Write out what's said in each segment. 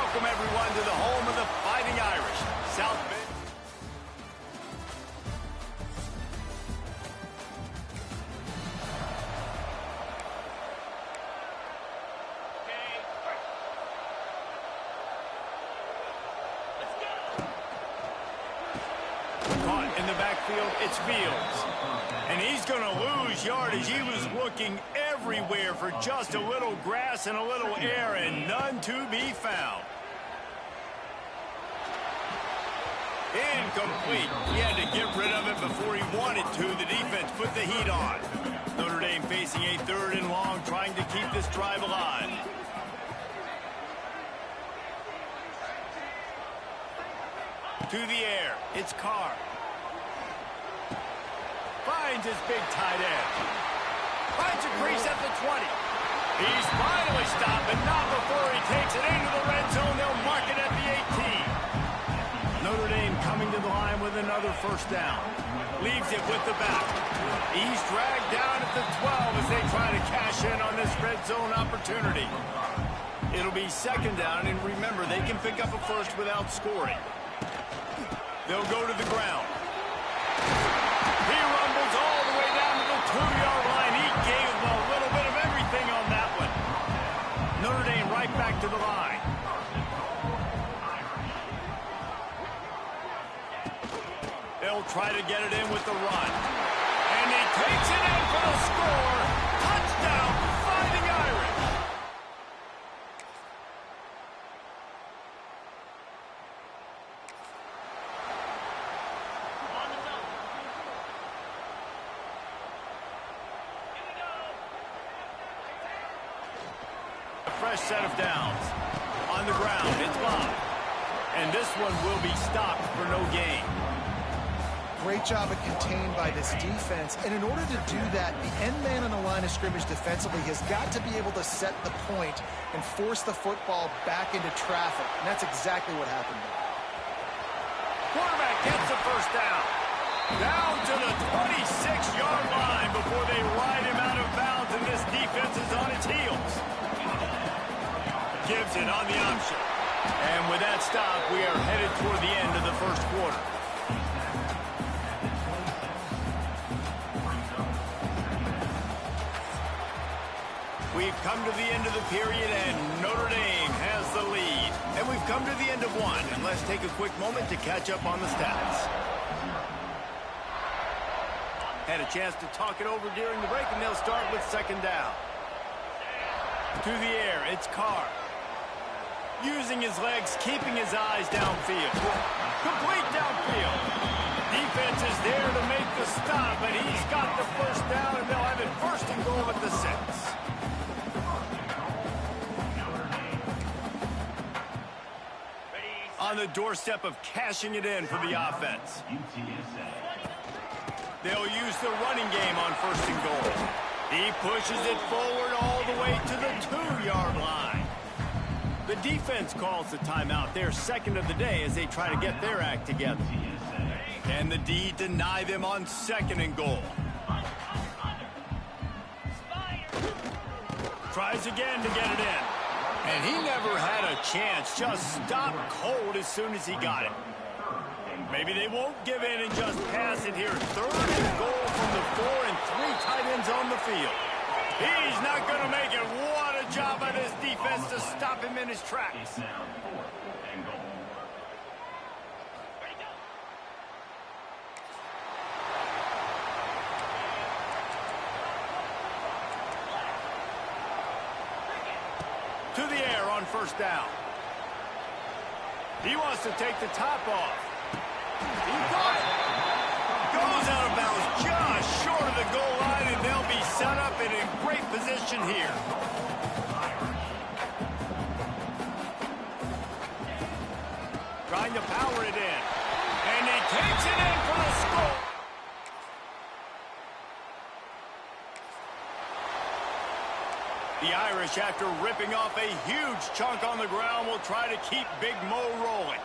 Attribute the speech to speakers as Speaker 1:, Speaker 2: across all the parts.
Speaker 1: Welcome, everyone, to the home of the Fighting Irish, South Bend. Caught in the backfield, it's Fields. And he's going to lose yardage. He was looking everywhere for just a little grass and a little air, and none to be found. Incomplete. He had to get rid of it before he wanted to. The defense put the heat on. Notre Dame facing a 3rd and long, trying to keep this drive alive. To the air, it's Carr. Finds his big tight end. Finds a crease at the 20. He's finally stopped, but not before he takes it into the red zone. They'll mark it at the 18. Notre Dame coming to the line with another 1st down. Leaves it with the back. He's dragged down at the 12 as they try to cash in on this red zone opportunity. It'll be 2nd down, and remember, they can pick up a 1st without scoring. They'll go to the ground. He rumbles all the way down to the 2-yard line. He gave them a little bit of everything on that one. Notre Dame right back to the line. They'll try to get it in with the run. And he takes it in for the score. Touchdown, Fighting Irish. A fresh set of downs. On the ground, it's Bob. And this one will be stopped for no gain.
Speaker 2: Great job of contained by this defense. And in order to do that, the end man on the line of scrimmage defensively has got to be able to set the point and force the football back into traffic. And that's exactly what happened there.
Speaker 1: Quarterback gets the 1st down. Down to the 26-yard line before they ride him out of bounds, and this defense is on its heels. Gives it on the option. And with that stop, we are headed toward the end of the 1st quarter. We've come to the end of the period, and Notre Dame has the lead. And we've come to the end of one, and let's take a quick moment to catch up on the stats. Had a chance to talk it over during the break, and they'll start with 2nd down. To the air, it's Carr. Using his legs, keeping his eyes downfield. Complete downfield. Defense is there to make the stop, and he's got the 1st down, and they'll have it 1st and goal at the 6. On the doorstep of cashing it in for the offense. They'll use the running game on 1st and goal. He pushes it forward all the way to the 2-yard line. The defense calls the timeout. They're 2nd of the day as they try to get their act together. Can the D deny them on 2nd and goal? Tries again to get it in. And he never had a chance. Just stopped cold as soon as he got it. Maybe they won't give in and just pass it here. 3rd and goal from the 4 and 3 tight ends on the field. He's not going to make it. What a job by this defense to stop him in his tracks. To the air on 1st down. He wants to take the top off. He got it. Goes out of bounds just short of the goal line, and they'll be set up and in great position here. Trying to power it in. And he takes it in for the score. The Irish, after ripping off a huge chunk on the ground, will try to keep Big Mo rolling.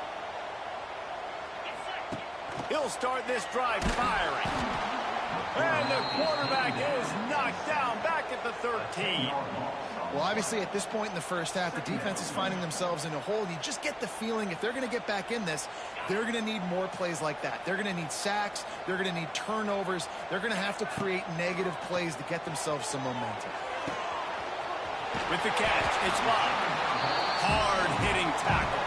Speaker 1: He'll start this drive firing. And the quarterback is knocked down back at the 13.
Speaker 2: Well, obviously, at this point in the first half, the defense is finding themselves in a hole. You just get the feeling if they're going to get back in this, they're going to need more plays like that. They're going to need sacks. They're going to need turnovers. They're going to have to create negative plays to get themselves some momentum.
Speaker 1: With the catch, it's locked. Hard-hitting tackle.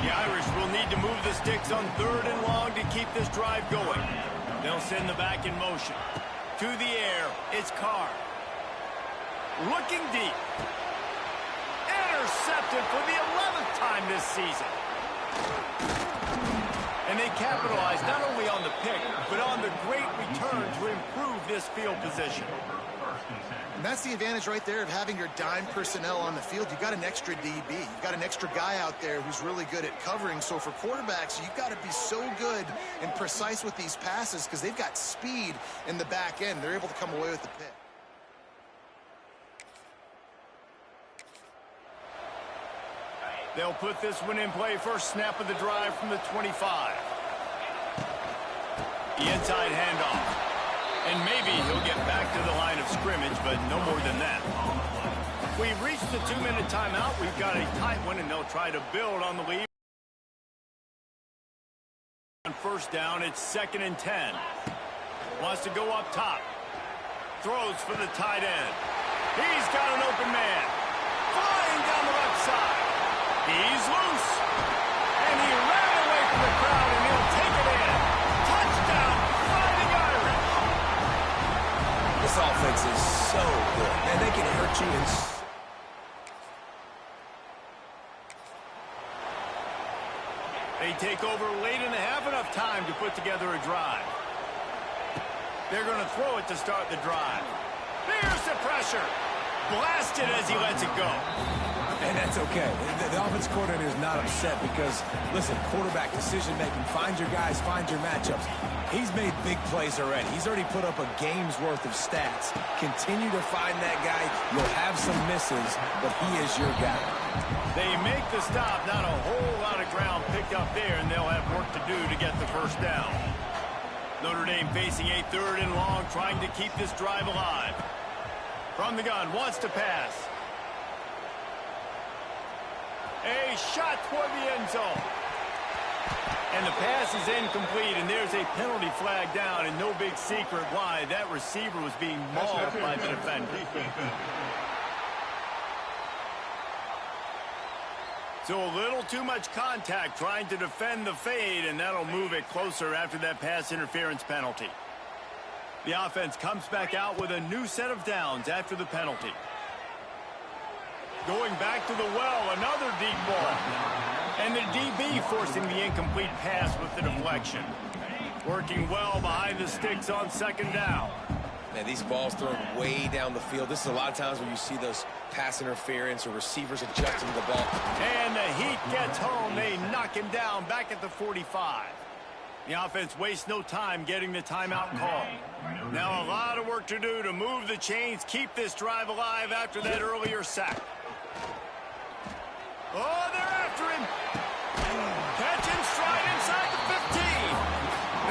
Speaker 1: The Irish will need to move the sticks on 3rd and long to keep this drive going. They'll send the back in motion. To the air, it's Carr. Looking deep. Intercepted for the 11th time this season. And they capitalize not only on the pick, but on the great return to improve this field position.
Speaker 2: And that's the advantage right there of having your dime personnel on the field. You've got an extra DB. You've got an extra guy out there who's really good at covering. So for quarterbacks, you've got to be so good and precise with these passes because they've got speed in the back end. They're able to come away with the pick.
Speaker 1: They'll put this one in play first snap of the drive from the 25. The inside handoff. And maybe he'll get back to the line of scrimmage, but no more than that. We've reached the 2-minute timeout. We've got a tight one, and they'll try to build on the lead. On first down, it's 2nd and 10. Wants to go up top. Throws for the tight end. He's got an open man. Flying down the left side. He's loose. And he ran away from the crowd, and he'll take it in. Touchdown, Fighting Irish.
Speaker 3: This offense is so good. Man, they can hurt you in...
Speaker 1: They take over late in the half, enough time to put together a drive. They're going to throw it to start the drive. There's the pressure. Blasted as he lets it go.
Speaker 3: And that's okay. The offense coordinator is not upset because, listen, quarterback decision-making, find your guys, find your matchups. He's made big plays already. He's already put up a game's worth of stats. Continue to find that guy. You'll have some misses, but he is your guy.
Speaker 1: They make the stop. Not a whole lot of ground picked up there, and they'll have work to do to get the first down. Notre Dame facing a 3rd and long, trying to keep this drive alive. From the gun, wants to pass. A shot toward the end zone. And the pass is incomplete, and there's a penalty flag down, and no big secret why. That receiver was being mauled by the defender. So a little too much contact trying to defend the fade, and that'll move it closer after that pass interference penalty. The offense comes back out with a new set of downs after the penalty. Going back to the well, another deep ball. And the DB forcing the incomplete pass with the deflection. Working well behind the sticks on 2nd down.
Speaker 3: Man, these balls thrown way down the field. This is a lot of times when you see those pass interference or receivers adjusting the ball.
Speaker 1: And the heat gets home. They knock him down back at the 45. The offense wastes no time getting the timeout call. Now a lot of work to do to move the chains, keep this drive alive after that earlier sack. Oh, they're after him. Catch him stride inside the 15.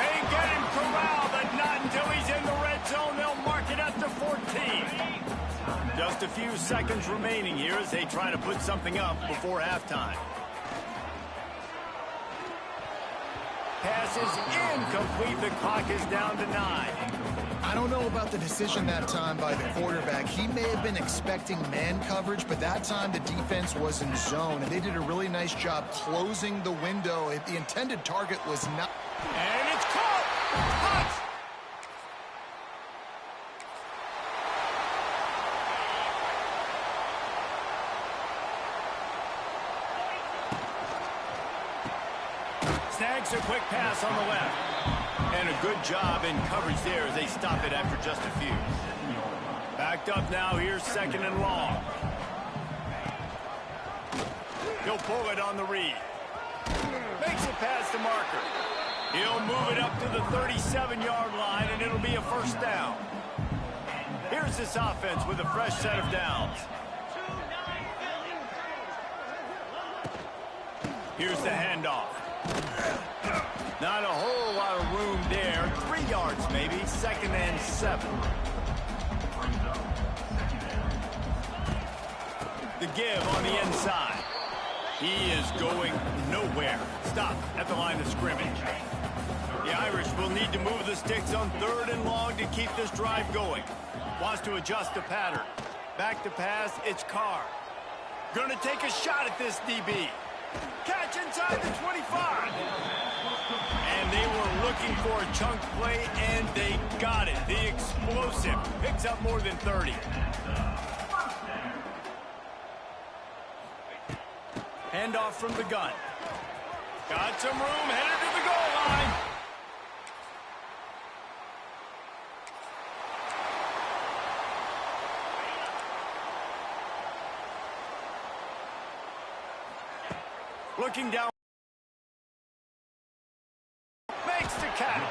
Speaker 1: They get him corralled, but not until he's in the red zone. They'll mark it up to 14. Just a few seconds remaining here as they try to put something up before halftime. Pass is incomplete. The clock is down to 9.
Speaker 2: I don't know about the decision that time by the quarterback. He may have been expecting man coverage, but that time the defense was in zone, and they did a really nice job closing the window. The intended target was not.
Speaker 1: And it's caught. Touch. Snags a quick pass on the left. And a good job in coverage there as they stop it after just a few. Backed up now, here's 2nd and long. He'll pull it on the read. Makes it past the marker. He'll move it up to the 37-yard line, and it'll be a first down. Here's this offense with a fresh set of downs. Here's the handoff. Not a whole lot of room there. 3 yards maybe. 2nd and 7. The give on the inside. He is going nowhere. Stop at the line of scrimmage. The Irish will need to move the sticks on 3rd and long to keep this drive going. Wants to adjust the pattern. Back to pass, it's Carr. Gonna take a shot at this DB. Catch inside the 25. And they were looking for a chunk play, and they got it. The explosive picks up more than 30. Handoff from the gun. Got some room, headed to the goal line. Looking down. Makes the catch.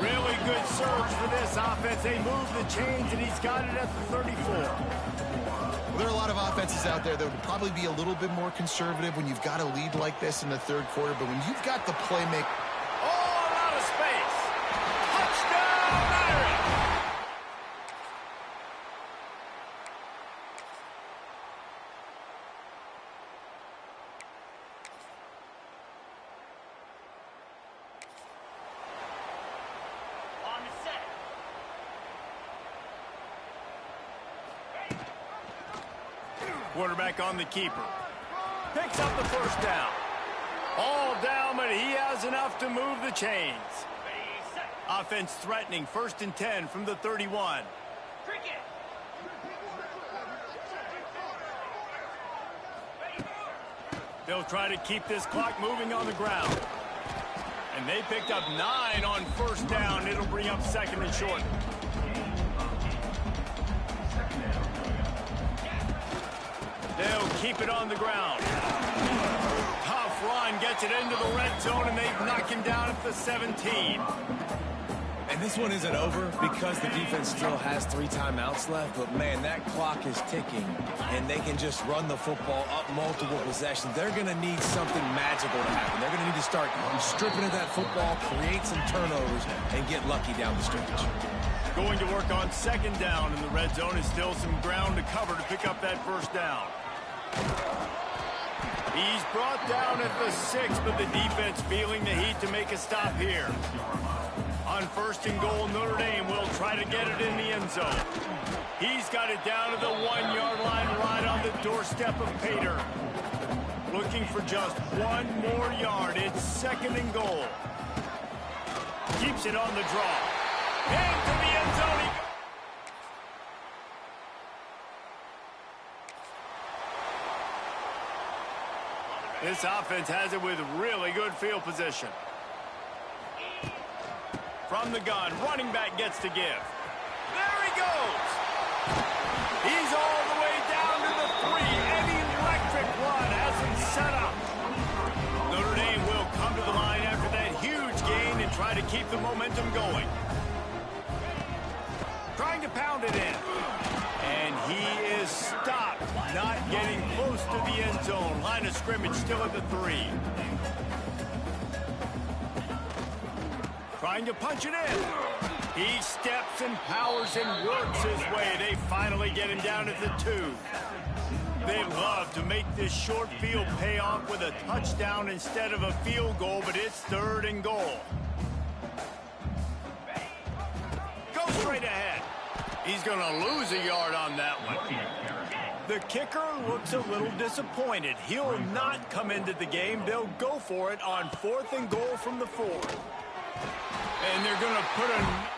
Speaker 1: Really good surge for this offense. They move the chains, and he's got it at the 34.
Speaker 2: Well, there are a lot of offenses out there that would probably be a little bit more conservative when you've got a lead like this in the 3rd quarter, but when you've got the playmaker.
Speaker 1: Oh, out of space. Touchdown, Irish. Quarterback on the keeper. Picks up the 1st down. All down, but he has enough to move the chains. Offense threatening 1st and 10 from the 31. They'll try to keep this clock moving on the ground. And they picked up 9 on 1st down. It'll bring up 2nd and short. They'll keep it on the ground. Tough run, gets it into the red zone, and they knock him down at the 17.
Speaker 3: And this one isn't over because the defense still has 3 timeouts left, but man, that clock is ticking, and they can just run the football up multiple possessions. They're going to need something magical to happen. They're going to need to start stripping at that football, create some turnovers, and get lucky down the stretch.
Speaker 1: Going to work on 2nd down in the red zone. Is still some ground to cover to pick up that 1st down. He's brought down at the 6, but the defense feeling the heat to make a stop here. On 1st and goal, Notre Dame will try to get it in the end zone. He's got it down to the 1-yard line, right on the doorstep of Pater. Looking for just 1 more yard. It's 2nd and goal. Keeps it on the draw. Into the end zone he goes. This offense has it with really good field position. From the gun, running back gets to give. There he goes. He's all the way down to the 3. An electric run has him set up. Notre Dame will come to the line after that huge gain and try to keep the momentum going. Trying to pound it in. And he is stopped, not getting close to the end zone. Line of scrimmage still at the 3. Trying to punch it in. He steps and powers and works his way. They finally get him down at the 2. They love to make this short field pay off with a touchdown instead of a field goal, but it's 3rd and goal. Go straight ahead. He's going to lose a yard on that one. The kicker looks a little disappointed. He'll not come into the game. They'll go for it on 4th and goal from the 4. And they're going to put a